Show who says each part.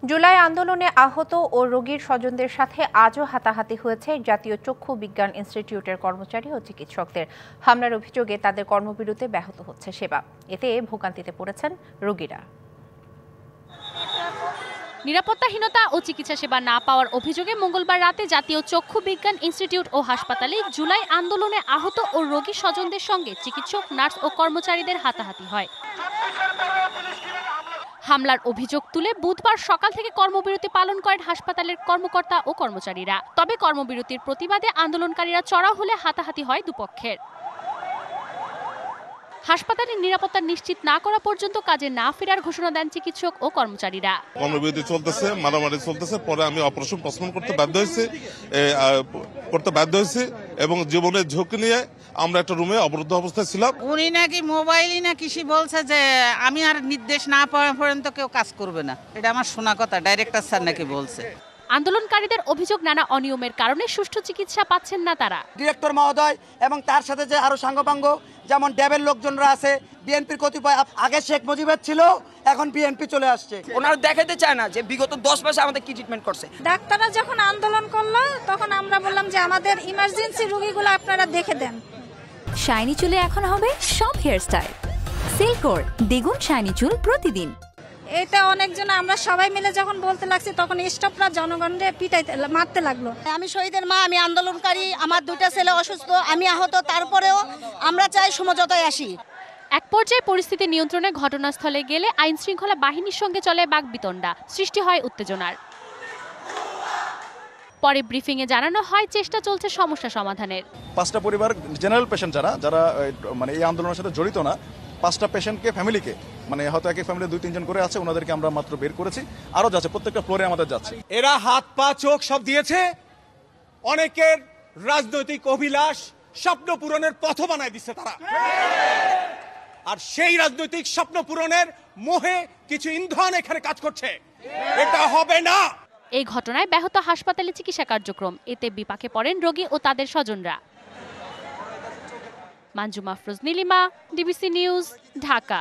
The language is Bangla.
Speaker 1: জুলাই আন্দোলনে আহত ও রোগীর স্বজনদের সাথে আজও হাতাহাতি হয়েছে জাতীয় চক্ষু বিজ্ঞান ইনস্টিটিউটের কর্মচারী ও চিকিৎসকদের। হামলার অভিযোগে তাদের কর্মবিরতি ব্যাহত হচ্ছে সেবা। এতে ভোগান্তিতে পড়েছেন রোগীরা।
Speaker 2: নিরাপত্তাহীনতা ও চিকিৎসা সেবা না পাওয়ার অভিযোগে মঙ্গলবার রাতে জাতীয় চক্ষু বিজ্ঞান ইনস্টিটিউট ও হাসপাতালে জুলাই আন্দোলনে আহত ও রোগী স্বজনদের সঙ্গে চিকিৎসক, নার্স ও কর্মচারীদের হাতাহাতি হয়। হামলার অভিযোগ তুলে বুধবার সকাল থেকে কর্মবিরতি পালন করেন হাসপাতালের কর্মকর্তা ও কর্মচারীরা। তবে কর্মবিরতির প্রতিবাদে আন্দোলনকারীরা চড়াও হলে হাতাহাতি হয় দুপক্ষের। হাসপাতালের নিরাপত্তা নিশ্চিত না করা পর্যন্ত কাজে না ফেরার ঘোষণা দেন চিকিৎসক ও কর্মচারীরা।
Speaker 3: কর্মবিরতি চলতেছে, মারামারি চলতেছে, পরে আমি অপারেশন পোস্টপোন করতে বাধ্য হয়েছি এবং জীবনের ঝুঁকি নিয়ে আমরা একটা রুমে অবরুদ্ধ অবস্থায় ছিলাম।
Speaker 4: উনি নাকি মোবাইলই না কিছু বলছে যে আমি আর নির্দেশ না পাওয়া পর্যন্ত কেউ কাজ করবে না। এটা আমার শোনা কথা, ডাইরেক্টর স্যার নাকি বলছে।
Speaker 2: আন্দোলনকারীদের অভিযোগ নানা অনিয়মের কারণে সুষ্ঠু চিকিৎসা পাচ্ছেন না তারা।
Speaker 5: ডিরেক্টর মহোদয় এবং তার সাথে যে আরো সাঙ্গপাঙ্গ যেমন ড্যাবের লোকজনরা আছে, বিএনপির কতিপয়, আগে শেখ মুজিবের ছিল, এখন বিএনপি চলে আসছে।
Speaker 6: ওনারা দেখাতে চায় না যে বিগত 10 মাসে আমাদের কি ট্রিটমেন্ট করছে।
Speaker 7: ডাক্তাররা যখন আন্দোলন করলো তখন আমরা বললাম যে আমাদের ইমার্জেন্সি রোগীগুলো আপনারা দেখে দেন।
Speaker 8: শাইনি চুলে এখন হবে সব হেয়ারস্টাইল। সিল্কোর দ্বিগুণ শাইনি চুল প্রতিদিন।
Speaker 7: এটা অনেকজন আমরা সবাই মিলে যখন বলতে লাগছি তখন স্টাফরা জনগণকে মারতে লাগলো।
Speaker 9: আমি শহীদের মা, আমি আন্দোলনকারী, আমার দুইটা ছেলে অসুস্থ, আমি আহত, তারপরেও আমরা চাই সমঝোতায় আসি।
Speaker 2: এক পর্যায়ে পরিস্থিতি নিয়ন্ত্রণে ঘটনাস্থলে গেলে আইন শৃঙ্খলা বাহিনীর সঙ্গে চলে বাকবিতণ্ডা, সৃষ্টি হয় উত্তেজনার। পরে ব্রিফিংয়ে জানানো হয় চেষ্টা চলছে সমস্যা সমাধানের।
Speaker 10: 5টা পরিবার জেনারেল পেশেন্ট যারা মানে এই আন্দোলনের সাথে জড়িত না, 5টা পেশেন্টকে ফ্যামিলিকে মানে হয়তো এক ফ্যামিলি 2-3 জন করে আছে, ওনাদেরকে আমরা মাত্র বের করেছি। আরো যাচ্ছে, প্রত্যেকটা ফ্লোরে আমাদের যাচ্ছে।
Speaker 11: এরা হাত পা চোখ সব দিয়েছে, অনেকের রাজনৈতিক অভিলাষ স্বপ্ন পূরণের পথ বানায় দিচ্ছে তারা। আর সেই রাজনৈতিক স্বপ্ন পূরণের মোহে কিছু ইন্ধন এখানে কাজ করছে। এটা হবে না।
Speaker 2: এই ঘটনায় ব্যাহত হাসপাতালে চিকিৎসা কার্যক্রম। এতে বিপাকে পড়েন রোগী ও তাদের স্বজনরা। Manjuma Afroz Nilima, DBC news, Dhaka.